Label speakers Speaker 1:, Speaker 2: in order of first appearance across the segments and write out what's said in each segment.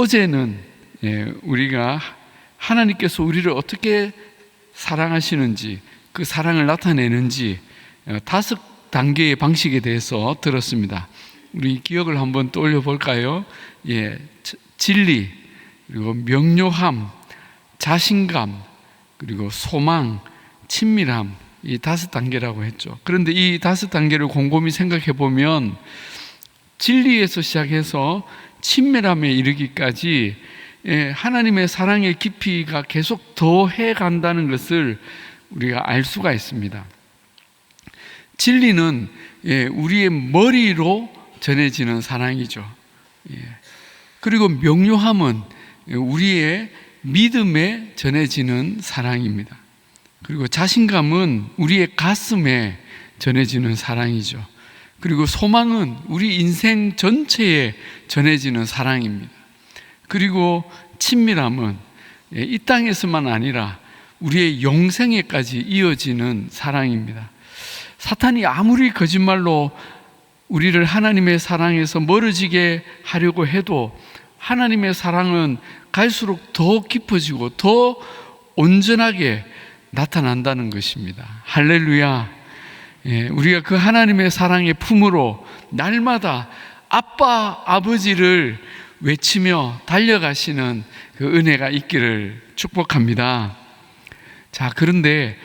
Speaker 1: 어제는 우리가 하나님께서 우리를 어떻게 사랑하시는지, 그 사랑을 나타내는지 5단계의 방식에 대해서 들었습니다. 우리 기억을 한번 떠올려 볼까요? 진리, 그리고 명료함, 자신감, 그리고 소망, 친밀함, 이 5단계라고 했죠. 그런데 이 5단계를 곰곰이 생각해 보면 진리에서 시작해서 친밀함에 이르기까지 하나님의 사랑의 깊이가 계속 더해 간다는 것을 우리가 알 수가 있습니다. 진리는 우리의 머리로 전해지는 사랑이죠. 그리고 명료함은 우리의 믿음에 전해지는 사랑입니다. 그리고 자신감은 우리의 가슴에 전해지는 사랑이죠. 그리고 소망은 우리 인생 전체에 전해지는 사랑입니다. 그리고 친밀함은 이 땅에서만 아니라 우리의 영생에까지 이어지는 사랑입니다. 사탄이 아무리 거짓말로 우리를 하나님의 사랑에서 멀어지게 하려고 해도 하나님의 사랑은 갈수록 더 깊어지고 더 온전하게 나타난다는 것입니다. 할렐루야. 우리가 그 하나님의 사랑의 품으로 날마다 아빠, 아버지를 외치며 달려가시는 그 은혜가 있기를 축복합니다. 자, 그런데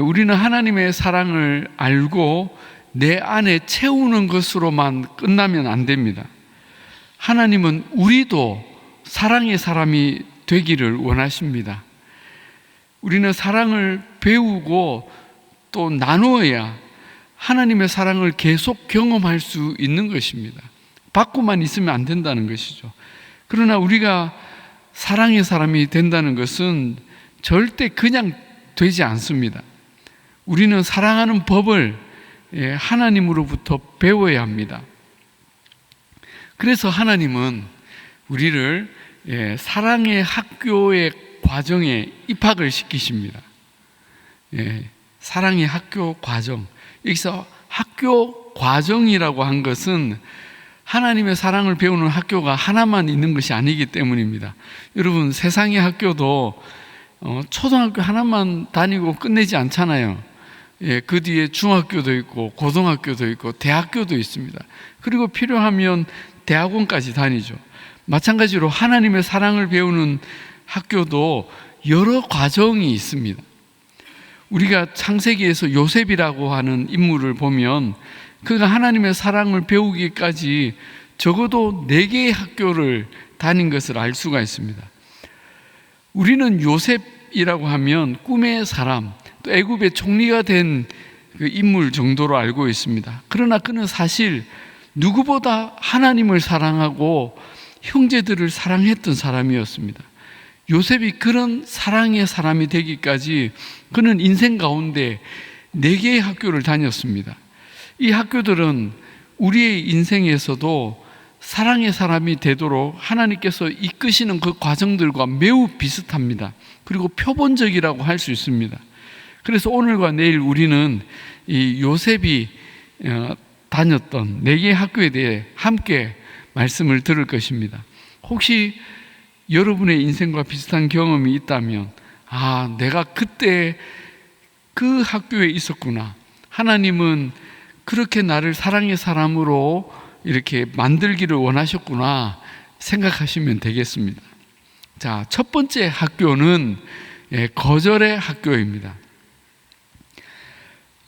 Speaker 1: 우리는 하나님의 사랑을 알고 내 안에 채우는 것으로만 끝나면 안 됩니다. 하나님은 우리도 사랑의 사람이 되기를 원하십니다. 우리는 사랑을 배우고 또 나누어야 하나님의 사랑을 계속 경험할 수 있는 것입니다. 받고만 있으면 안 된다는 것이죠. 그러나 우리가 사랑의 사람이 된다는 것은 절대 그냥 되지 않습니다. 우리는 사랑하는 법을 하나님으로부터 배워야 합니다. 그래서 하나님은 우리를 사랑의 학교의 과정에 입학을 시키십니다. 사랑의 학교 과정. 여기서 학교 과정이라고 한 것은 하나님의 사랑을 배우는 학교가 하나만 있는 것이 아니기 때문입니다. 여러분, 세상의 학교도 초등학교 하나만 다니고 끝내지 않잖아요. 그 뒤에 중학교도 있고 고등학교도 있고 대학교도 있습니다. 그리고 필요하면 대학원까지 다니죠. 마찬가지로 하나님의 사랑을 배우는 학교도 여러 과정이 있습니다. 우리가 창세기에서 요셉이라고 하는 인물을 보면 그가 하나님의 사랑을 배우기까지 적어도 4개의 학교를 다닌 것을 알 수가 있습니다. 우리는 요셉이라고 하면 꿈의 사람, 또 애굽의 총리가 된 그 인물 정도로 알고 있습니다. 그러나 그는 사실 누구보다 하나님을 사랑하고 형제들을 사랑했던 사람이었습니다. 요셉이 그런 사랑의 사람이 되기까지 그는 인생 가운데 4개의 학교를 다녔습니다. 이 학교들은 우리의 인생에서도 사랑의 사람이 되도록 하나님께서 이끄시는 그 과정들과 매우 비슷합니다. 그리고 표본적이라고 할 수 있습니다. 그래서 오늘과 내일 우리는 이 요셉이 다녔던 4개의 학교에 대해 함께 말씀을 들을 것입니다. 혹시 여러분의 인생과 비슷한 경험이 있다면, 내가 그때 그 학교에 있었구나. 하나님은 그렇게 나를 사랑의 사람으로 이렇게 만들기를 원하셨구나 생각하시면 되겠습니다. 자, 첫 번째 학교는 거절의 학교입니다.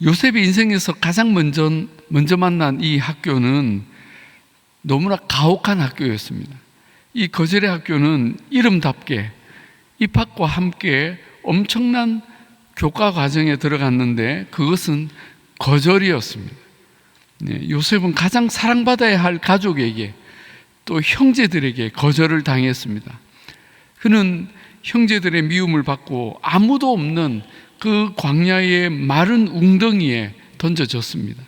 Speaker 1: 요셉의 인생에서 가장 먼저 만난 이 학교는 너무나 가혹한 학교였습니다. 이 거절의 학교는 이름답게 입학과 함께 엄청난 교과 과정에 들어갔는데 그것은 거절이었습니다. 요셉은 가장 사랑받아야 할 가족에게 또 형제들에게 거절을 당했습니다. 그는 형제들의 미움을 받고 아무도 없는 그 광야의 마른 웅덩이에 던져졌습니다.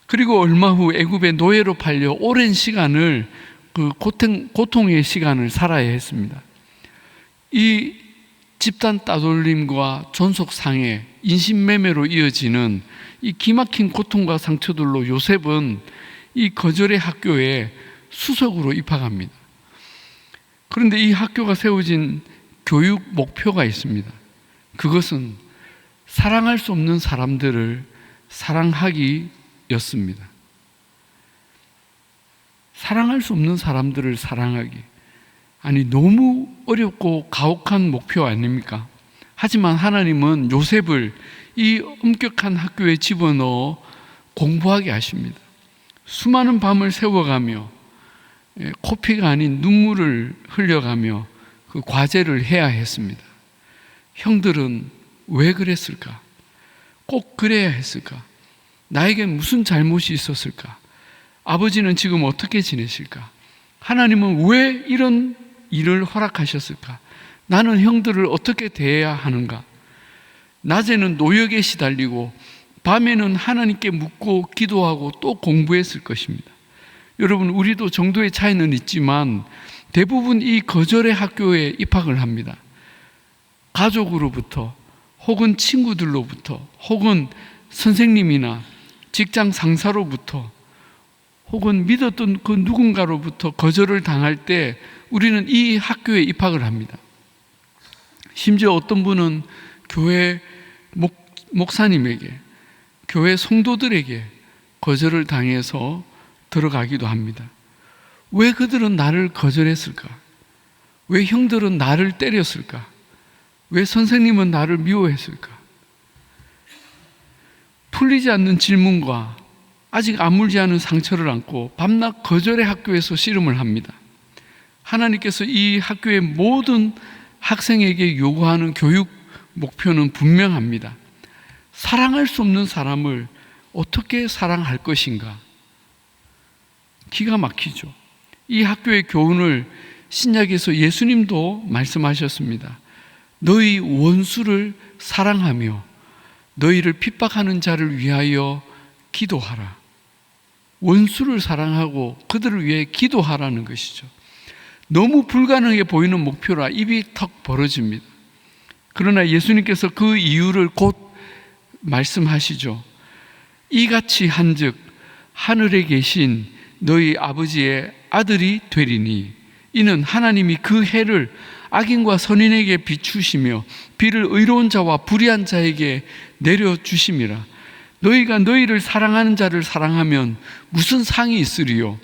Speaker 1: 그리고 얼마 후 애굽의 노예로 팔려 오랜 시간을 그 고통의 시간을 살아야 했습니다. 이 집단 따돌림과 존속상해, 인신매매로 이어지는 이 기막힌 고통과 상처들로 요셉은 이 거절의 학교에 수석으로 입학합니다. 그런데 이 학교가 세워진 교육 목표가 있습니다. 그것은 사랑할 수 없는 사람들을 사랑하기였습니다. 사랑할 수 없는 사람들을 사랑하기. 아니, 너무 어렵고 가혹한 목표 아닙니까? 하지만 하나님은 요셉을 이 엄격한 학교에 집어넣어 공부하게 하십니다. 수많은 밤을 새워가며 코피가 아닌 눈물을 흘려가며 그 과제를 해야 했습니다. 형들은 왜 그랬을까? 꼭 그래야 했을까? 나에겐 무슨 잘못이 있었을까? 아버지는 지금 어떻게 지내실까? 하나님은 왜 이런 일을 허락하셨을까? 나는 형들을 어떻게 대해야 하는가? 낮에는 노역에 시달리고 밤에는 하나님께 묻고 기도하고 또 공부했을 것입니다. 여러분, 우리도 정도의 차이는 있지만 대부분 이 거절의 학교에 입학을 합니다. 가족으로부터 혹은 친구들로부터 혹은 선생님이나 직장 상사로부터 혹은 믿었던 그 누군가로부터 거절을 당할 때 우리는 이 학교에 입학을 합니다. 심지어 어떤 분은 교회 목사님에게, 교회 성도들에게 거절을 당해서 들어가기도 합니다. 왜 그들은 나를 거절했을까? 왜 형들은 나를 때렸을까? 왜 선생님은 나를 미워했을까? 풀리지 않는 질문과 아직 아물지 않은 상처를 안고 밤낮 거절의 학교에서 씨름을 합니다. 하나님께서 이 학교의 모든 학생에게 요구하는 교육 목표는 분명합니다. 사랑할 수 없는 사람을 어떻게 사랑할 것인가? 기가 막히죠. 이 학교의 교훈을 신약에서 예수님도 말씀하셨습니다. 너희 원수를 사랑하며 너희를 핍박하는 자를 위하여 기도하라. 원수를 사랑하고 그들을 위해 기도하라는 것이죠. 너무 불가능해 보이는 목표라 입이 턱 벌어집니다. 그러나 예수님께서 그 이유를 곧 말씀하시죠. 이같이 한즉 하늘에 계신 너희 아버지의 아들이 되리니 이는 하나님이 그 해를 악인과 선인에게 비추시며 비를 의로운 자와 불의한 자에게 내려주심이라. 너희가 너희를 사랑하는 자를 사랑하면 무슨 상이 있으리요?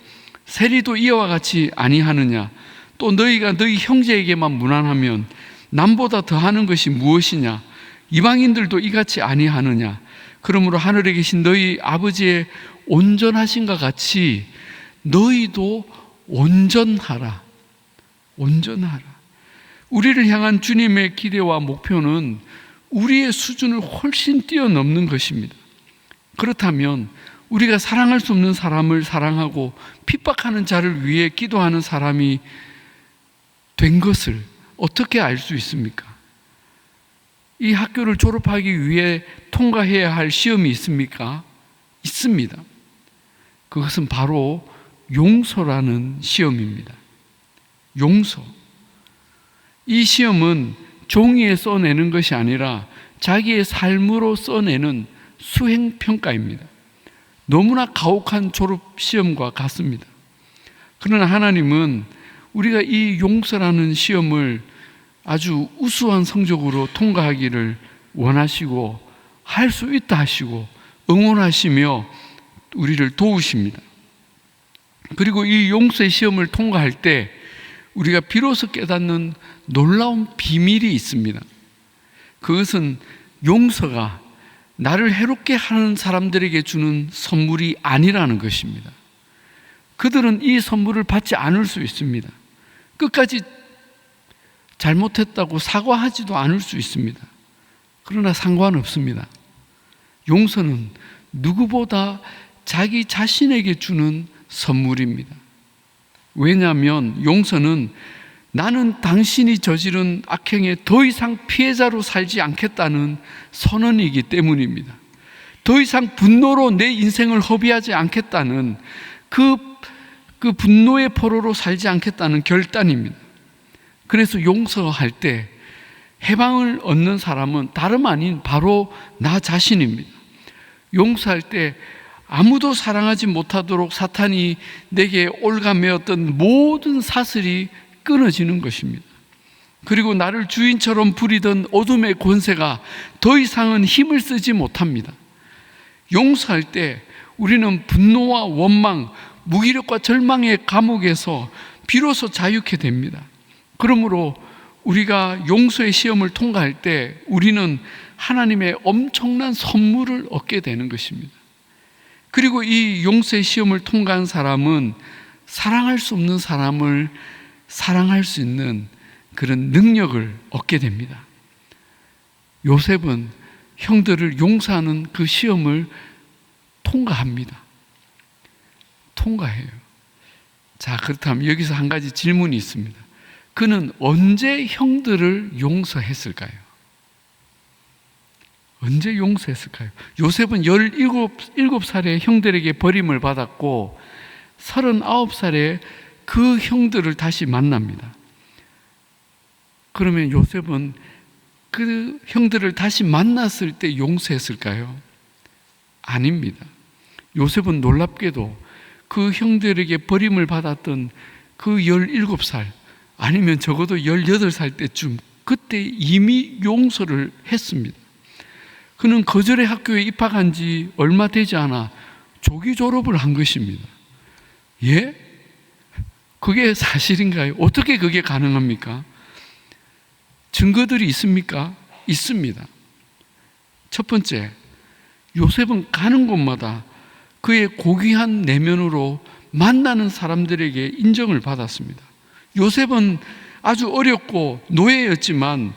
Speaker 1: 세리도 이와 같이 아니하느냐? 또 너희가 너희 형제에게만 무난하면 남보다 더하는 것이 무엇이냐? 이방인들도 이같이 아니하느냐? 그러므로 하늘에 계신 너희 아버지의 온전하신과 같이 너희도 온전하라. 온전하라. 우리를 향한 주님의 기대와 목표는 우리의 수준을 훨씬 뛰어넘는 것입니다. 그렇다면 우리가 사랑할 수 없는 사람을 사랑하고 핍박하는 자를 위해 기도하는 사람이 된 것을 어떻게 알 수 있습니까? 이 학교를 졸업하기 위해 통과해야 할 시험이 있습니까? 있습니다. 그것은 바로 용서라는 시험입니다. 용서. 이 시험은 종이에 써내는 것이 아니라 자기의 삶으로 써내는 수행평가입니다. 너무나 가혹한 졸업시험과 같습니다. 그러나 하나님은 우리가 이 용서라는 시험을 아주 우수한 성적으로 통과하기를 원하시고 할 수 있다 하시고 응원하시며 우리를 도우십니다. 그리고 이 용서의 시험을 통과할 때 우리가 비로소 깨닫는 놀라운 비밀이 있습니다. 그것은 용서가 나를 해롭게 하는 사람들에게 주는 선물이 아니라는 것입니다. 그들은 이 선물을 받지 않을 수 있습니다. 끝까지 잘못했다고 사과하지도 않을 수 있습니다. 그러나 상관없습니다. 용서는 누구보다 자기 자신에게 주는 선물입니다. 왜냐하면 용서는 나는 당신이 저지른 악행에 더 이상 피해자로 살지 않겠다는 선언이기 때문입니다. 더 이상 분노로 내 인생을 허비하지 않겠다는 그 분노의 포로로 살지 않겠다는 결단입니다. 그래서 용서할 때 해방을 얻는 사람은 다름 아닌 바로 나 자신입니다. 용서할 때 아무도 사랑하지 못하도록 사탄이 내게 올가매었던 모든 사슬이 끊어지는 것입니다. 그리고 나를 주인처럼 부리던 어둠의 권세가 더 이상은 힘을 쓰지 못합니다. 용서할 때 우리는 분노와 원망, 무기력과 절망의 감옥에서 비로소 자유케 됩니다. 그러므로 우리가 용서의 시험을 통과할 때 우리는 하나님의 엄청난 선물을 얻게 되는 것입니다. 그리고 이 용서의 시험을 통과한 사람은 사랑할 수 없는 사람을 사랑할 수 있는 그런 능력을 얻게 됩니다. 요셉은 형들을 용서하는 그 시험을 통과합니다. 통과해요. 자, 그렇다면 여기서 한 가지 질문이 있습니다. 그는 언제 형들을 용서했을까요? 언제 용서했을까요? 요셉은 17살에 형들에게 버림을 받았고 39살에 그 형들을 다시 만납니다. 그러면 요셉은 그 형들을 다시 만났을 때 용서했을까요? 아닙니다. 요셉은 놀랍게도 그 형들에게 버림을 받았던 그 17살 아니면 적어도 18살 때쯤 그때 이미 용서를 했습니다. 그는 거절의 학교에 입학한 지 얼마 되지 않아 조기 졸업을 한 것입니다. 예? 그게 사실인가요? 어떻게 그게 가능합니까? 증거들이 있습니까? 있습니다. 첫 번째, 요셉은 가는 곳마다 그의 고귀한 내면으로 만나는 사람들에게 인정을 받았습니다. 요셉은 아주 어렸고 노예였지만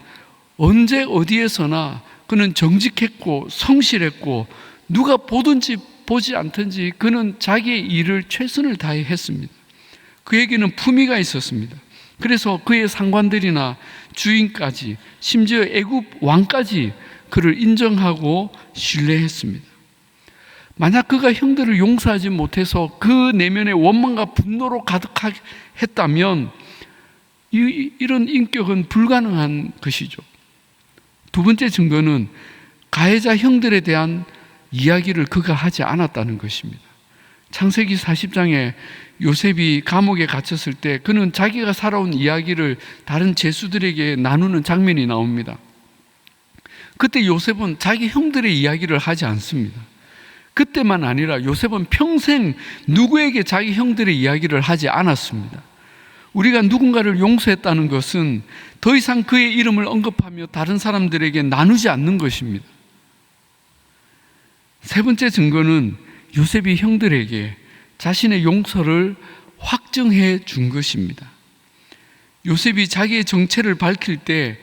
Speaker 1: 언제 어디에서나 그는 정직했고 성실했고 누가 보든지 보지 않든지 그는 자기의 일을 최선을 다해 했습니다. 그에게는 품위가 있었습니다. 그래서 그의 상관들이나 주인까지 심지어 애굽 왕까지 그를 인정하고 신뢰했습니다. 만약 그가 형들을 용서하지 못해서 그 내면에 원망과 분노로 가득했다면 이런 인격은 불가능한 것이죠. 두 번째 증거는 가해자 형들에 대한 이야기를 그가 하지 않았다는 것입니다. 창세기 40장에 요셉이 감옥에 갇혔을 때 그는 자기가 살아온 이야기를 다른 제수들에게 나누는 장면이 나옵니다. 그때 요셉은 자기 형들의 이야기를 하지 않습니다. 그때만 아니라 요셉은 평생 누구에게 자기 형들의 이야기를 하지 않았습니다. 우리가 누군가를 용서했다는 것은 더 이상 그의 이름을 언급하며 다른 사람들에게 나누지 않는 것입니다. 세 번째 증거는 요셉이 형들에게 자신의 용서를 확증해 준 것입니다. 요셉이 자기의 정체를 밝힐 때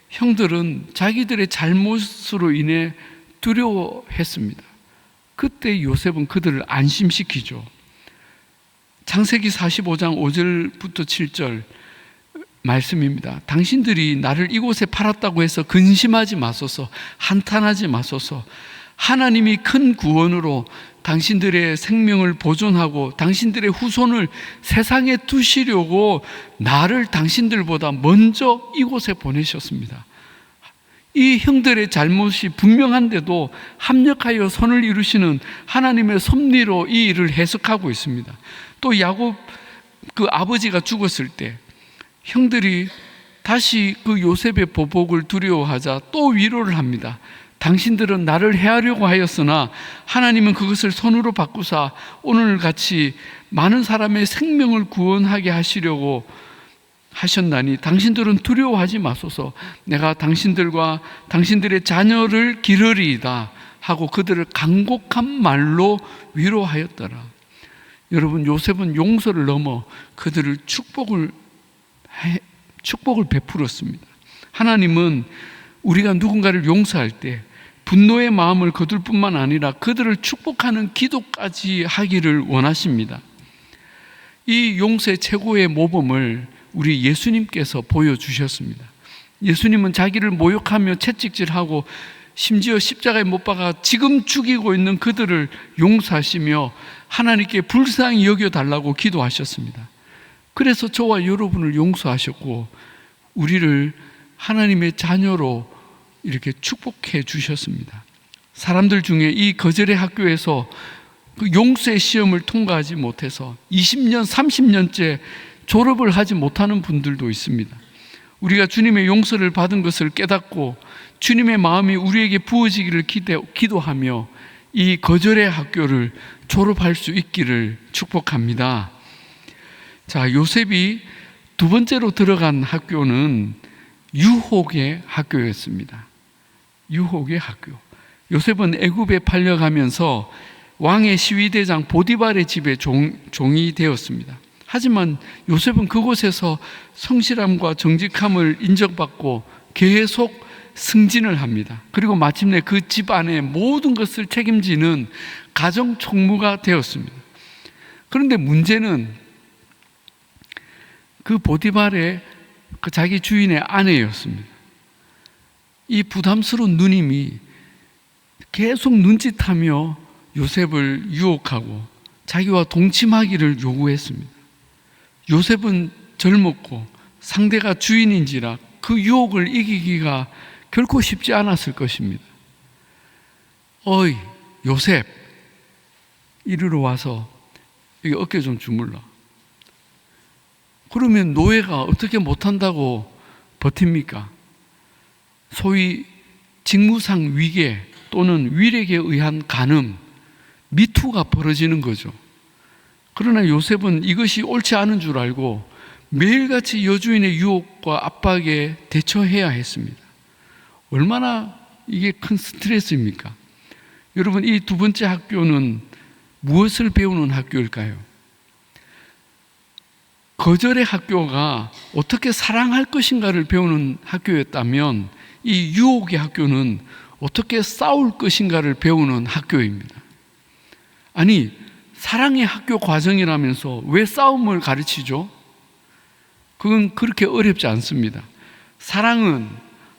Speaker 1: 형들은 자기들의 잘못으로 인해 두려워했습니다. 그때 요셉은 그들을 안심시키죠. 창세기 45장 5절부터 7절 말씀입니다. 당신들이 나를 이곳에 팔았다고 해서 근심하지 마소서, 한탄하지 마소서. 하나님이 큰 구원으로 당신들의 생명을 보존하고 당신들의 후손을 세상에 두시려고 나를 당신들보다 먼저 이곳에 보내셨습니다. 이 형들의 잘못이 분명한데도 합력하여 선을 이루시는 하나님의 섭리로 이 일을 해석하고 있습니다. 또 야곱 그 아버지가 죽었을 때 형들이 다시 그 요셉의 보복을 두려워하자 또 위로를 합니다. 당신들은 나를 해하려고 하였으나 하나님은 그것을 선으로 바꾸사 오늘같이 많은 사람의 생명을 구원하게 하시려고 하셨나니 당신들은 두려워하지 마소서. 내가 당신들과 당신들의 자녀를 기르리이다 하고 그들을 간곡한 말로 위로하였더라. 여러분, 요셉은 용서를 넘어 그들을 축복을 베풀었습니다. 하나님은 우리가 누군가를 용서할 때 분노의 마음을 거둘 뿐만 아니라 그들을 축복하는 기도까지 하기를 원하십니다. 이 용서의 최고의 모범을 우리 예수님께서 보여주셨습니다. 예수님은 자기를 모욕하며 채찍질하고 심지어 십자가에 못 박아 지금 죽이고 있는 그들을 용서하시며 하나님께 불쌍히 여겨달라고 기도하셨습니다. 그래서 저와 여러분을 용서하셨고 우리를 하나님의 자녀로 이렇게 축복해 주셨습니다. 사람들 중에 이 거절의 학교에서 그 용서의 시험을 통과하지 못해서 20년, 30년째 졸업을 하지 못하는 분들도 있습니다. 우리가 주님의 용서를 받은 것을 깨닫고 주님의 마음이 우리에게 부어지기를 기도하며 이 거절의 학교를 졸업할 수 있기를 축복합니다. 자, 요셉이 두 번째로 들어간 학교는 유혹의 학교였습니다. 유혹의 학교. 요셉은 애굽에 팔려가면서 왕의 시위대장 보디발의 집에 종이 되었습니다. 하지만 요셉은 그곳에서 성실함과 정직함을 인정받고 계속 승진을 합니다. 그리고 마침내 그 집안의 모든 것을 책임지는 가정 총무가 되었습니다. 그런데 문제는 그 보디발의 그 자기 주인의 아내였습니다. 이 부담스러운 누님이 계속 눈짓하며 요셉을 유혹하고 자기와 동침하기를 요구했습니다. 요셉은 젊었고 상대가 주인인지라 그 유혹을 이기기가 결코 쉽지 않았을 것입니다. 어이 요셉, 이리로 와서 여기 어깨 좀 주물러. 그러면 노예가 어떻게 못한다고 버팁니까? 소위 직무상 위계 또는 위력에 의한 간음, 미투가 벌어지는 거죠. 그러나 요셉은 이것이 옳지 않은 줄 알고 매일같이 여주인의 유혹과 압박에 대처해야 했습니다. 얼마나 이게 큰 스트레스입니까? 여러분, 이 두 번째 학교는 무엇을 배우는 학교일까요? 거절의 학교가 어떻게 사랑할 것인가를 배우는 학교였다면 이 유혹의 학교는 어떻게 싸울 것인가를 배우는 학교입니다. 아니, 사랑의 학교 과정이라면서 왜 싸움을 가르치죠? 그건 그렇게 어렵지 않습니다. 사랑은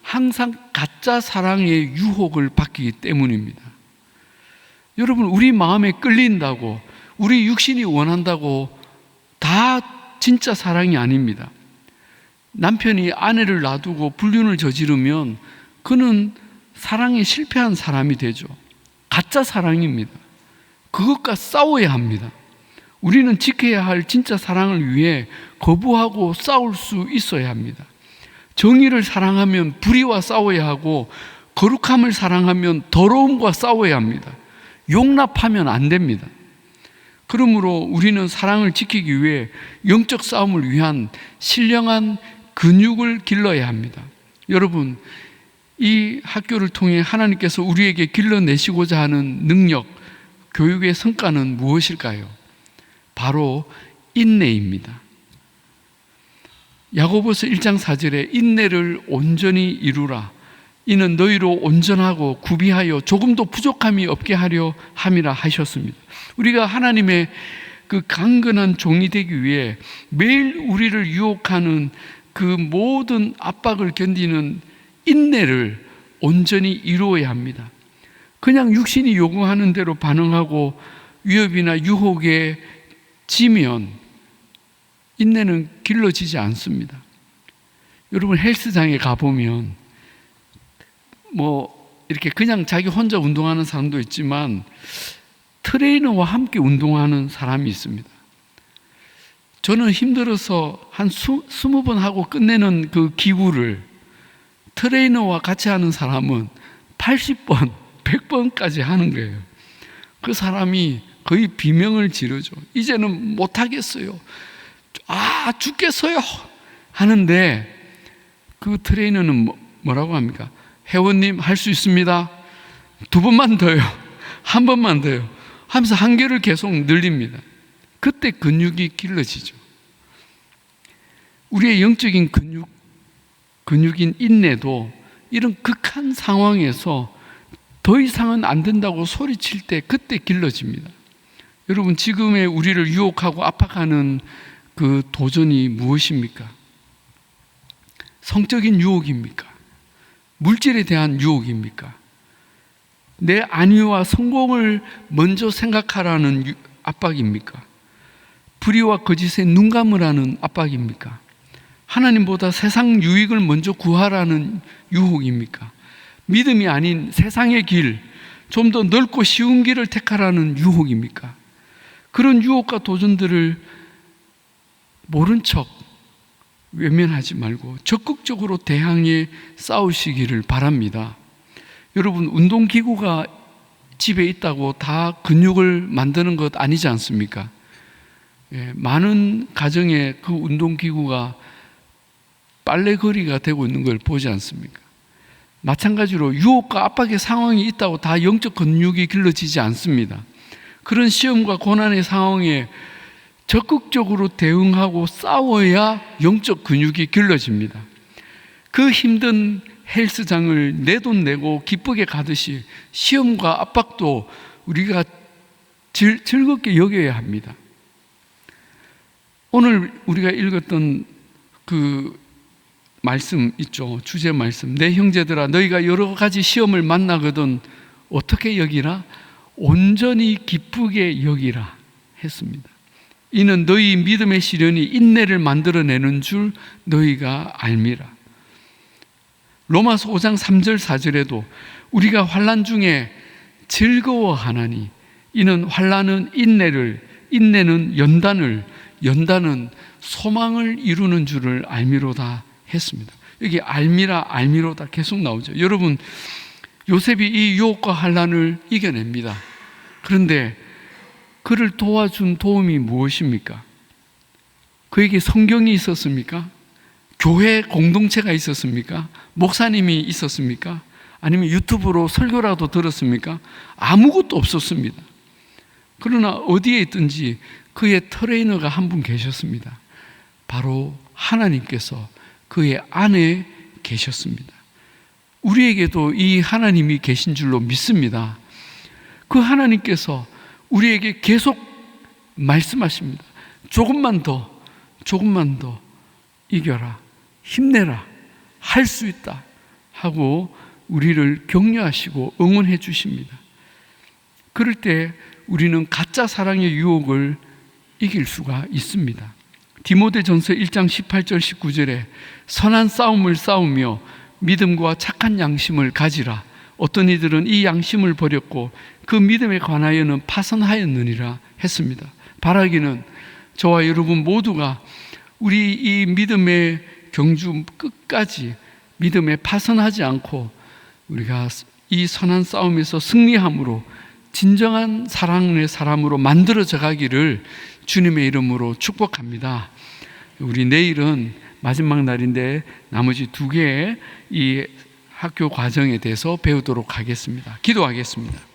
Speaker 1: 항상 가짜 사랑의 유혹을 받기 때문입니다. 여러분, 우리 마음에 끌린다고, 우리 육신이 원한다고 다 진짜 사랑이 아닙니다. 남편이 아내를 놔두고 불륜을 저지르면 그는 사랑에 실패한 사람이 되죠. 가짜 사랑입니다. 그것과 싸워야 합니다. 우리는 지켜야 할 진짜 사랑을 위해 거부하고 싸울 수 있어야 합니다. 정의를 사랑하면 불의와 싸워야 하고 거룩함을 사랑하면 더러움과 싸워야 합니다. 용납하면 안 됩니다. 그러므로 우리는 사랑을 지키기 위해 영적 싸움을 위한 신령한 근육을 길러야 합니다. 여러분, 이 학교를 통해 하나님께서 우리에게 길러내시고자 하는 능력, 교육의 성과는 무엇일까요? 바로 인내입니다. 야고보서 1장 4절에 인내를 온전히 이루라. 이는 너희로 온전하고 구비하여 조금도 부족함이 없게 하려 함이라 하셨습니다. 우리가 하나님의 그 강건한 종이 되기 위해 매일 우리를 유혹하는 그 모든 압박을 견디는 인내를 온전히 이루어야 합니다. 그냥 육신이 요구하는 대로 반응하고 위협이나 유혹에 지면 인내는 길러지지 않습니다. 여러분, 헬스장에 가보면 이렇게 그냥 자기 혼자 운동하는 사람도 있지만 트레이너와 함께 운동하는 사람이 있습니다. 저는 힘들어서 한 20번 하고 끝내는 그 기구를 트레이너와 같이 하는 사람은 80번, 100번까지 하는 거예요. 그 사람이 거의 비명을 지르죠. 이제는 못하겠어요. 죽겠어요. 하는데 그 트레이너는 뭐라고 합니까? 회원님, 할 수 있습니다. 2번만 더요. 1번만 더요. 하면서 한계를 계속 늘립니다. 그때 근육이 길러지죠. 우리의 영적인 근육인 인내도 이런 극한 상황에서 더 이상은 안 된다고 소리칠 때 그때 길러집니다. 여러분, 지금의 우리를 유혹하고 압박하는 그 도전이 무엇입니까? 성적인 유혹입니까? 물질에 대한 유혹입니까? 내 안위와 성공을 먼저 생각하라는 압박입니까? 불의와 거짓에 눈 감으라는 압박입니까? 하나님보다 세상 유익을 먼저 구하라는 유혹입니까? 믿음이 아닌 세상의 길, 좀 더 넓고 쉬운 길을 택하라는 유혹입니까? 그런 유혹과 도전들을 모른 척 외면하지 말고 적극적으로 대항해 싸우시기를 바랍니다. 여러분, 운동기구가 집에 있다고 다 근육을 만드는 것 아니지 않습니까? 많은 가정에 그 운동기구가 빨래거리가 되고 있는 걸 보지 않습니까? 마찬가지로 유혹과 압박의 상황이 있다고 다 영적 근육이 길러지지 않습니다. 그런 시험과 고난의 상황에 적극적으로 대응하고 싸워야 영적 근육이 길러집니다. 그 힘든 헬스장을 내 돈 내고 기쁘게 가듯이 시험과 압박도 우리가 즐겁게 여겨야 합니다. 오늘 우리가 읽었던 그 말씀 있죠. 주제 말씀. 내 형제들아, 너희가 여러 가지 시험을 만나거든 어떻게 여기라? 온전히 기쁘게 여기라 했습니다. 이는 너희 믿음의 시련이 인내를 만들어내는 줄 너희가 알미라. 로마서 5장 3절 4절에도 우리가 환난 중에 즐거워하나니 이는 환난은 인내를, 인내는 연단을, 연단은 소망을 이루는 줄을 알미로다 했습니다. 여기 알미라, 알미로다 계속 나오죠. 여러분, 요셉이 이 유혹과 환난을 이겨냅니다. 그런데 그를 도와준 도움이 무엇입니까? 그에게 성경이 있었습니까? 교회 공동체가 있었습니까? 목사님이 있었습니까? 아니면 유튜브로 설교라도 들었습니까? 아무것도 없었습니다. 그러나 어디에 있든지 그의 트레이너가 한 분 계셨습니다. 바로 하나님께서 그의 안에 계셨습니다. 우리에게도 이 하나님이 계신 줄로 믿습니다. 그 하나님께서 우리에게 계속 말씀하십니다. 조금만 더 이겨라, 힘내라, 할 수 있다 하고 우리를 격려하시고 응원해 주십니다. 그럴 때 우리는 가짜 사랑의 유혹을 이길 수가 있습니다. 디모데전서 1장 18절 19절에 선한 싸움을 싸우며 믿음과 착한 양심을 가지라. 어떤 이들은 이 양심을 버렸고 그 믿음에 관하여는 파선하였느니라 했습니다. 바라기는 저와 여러분 모두가 우리 이 믿음의 경주 끝까지 믿음에 파선하지 않고 우리가 이 선한 싸움에서 승리함으로 진정한 사랑의 사람으로 만들어져 가기를 주님의 이름으로 축복합니다. 우리 내일은 마지막 날인데 나머지 2개의 이 학교 과정에 대해서 배우도록 하겠습니다. 기도하겠습니다.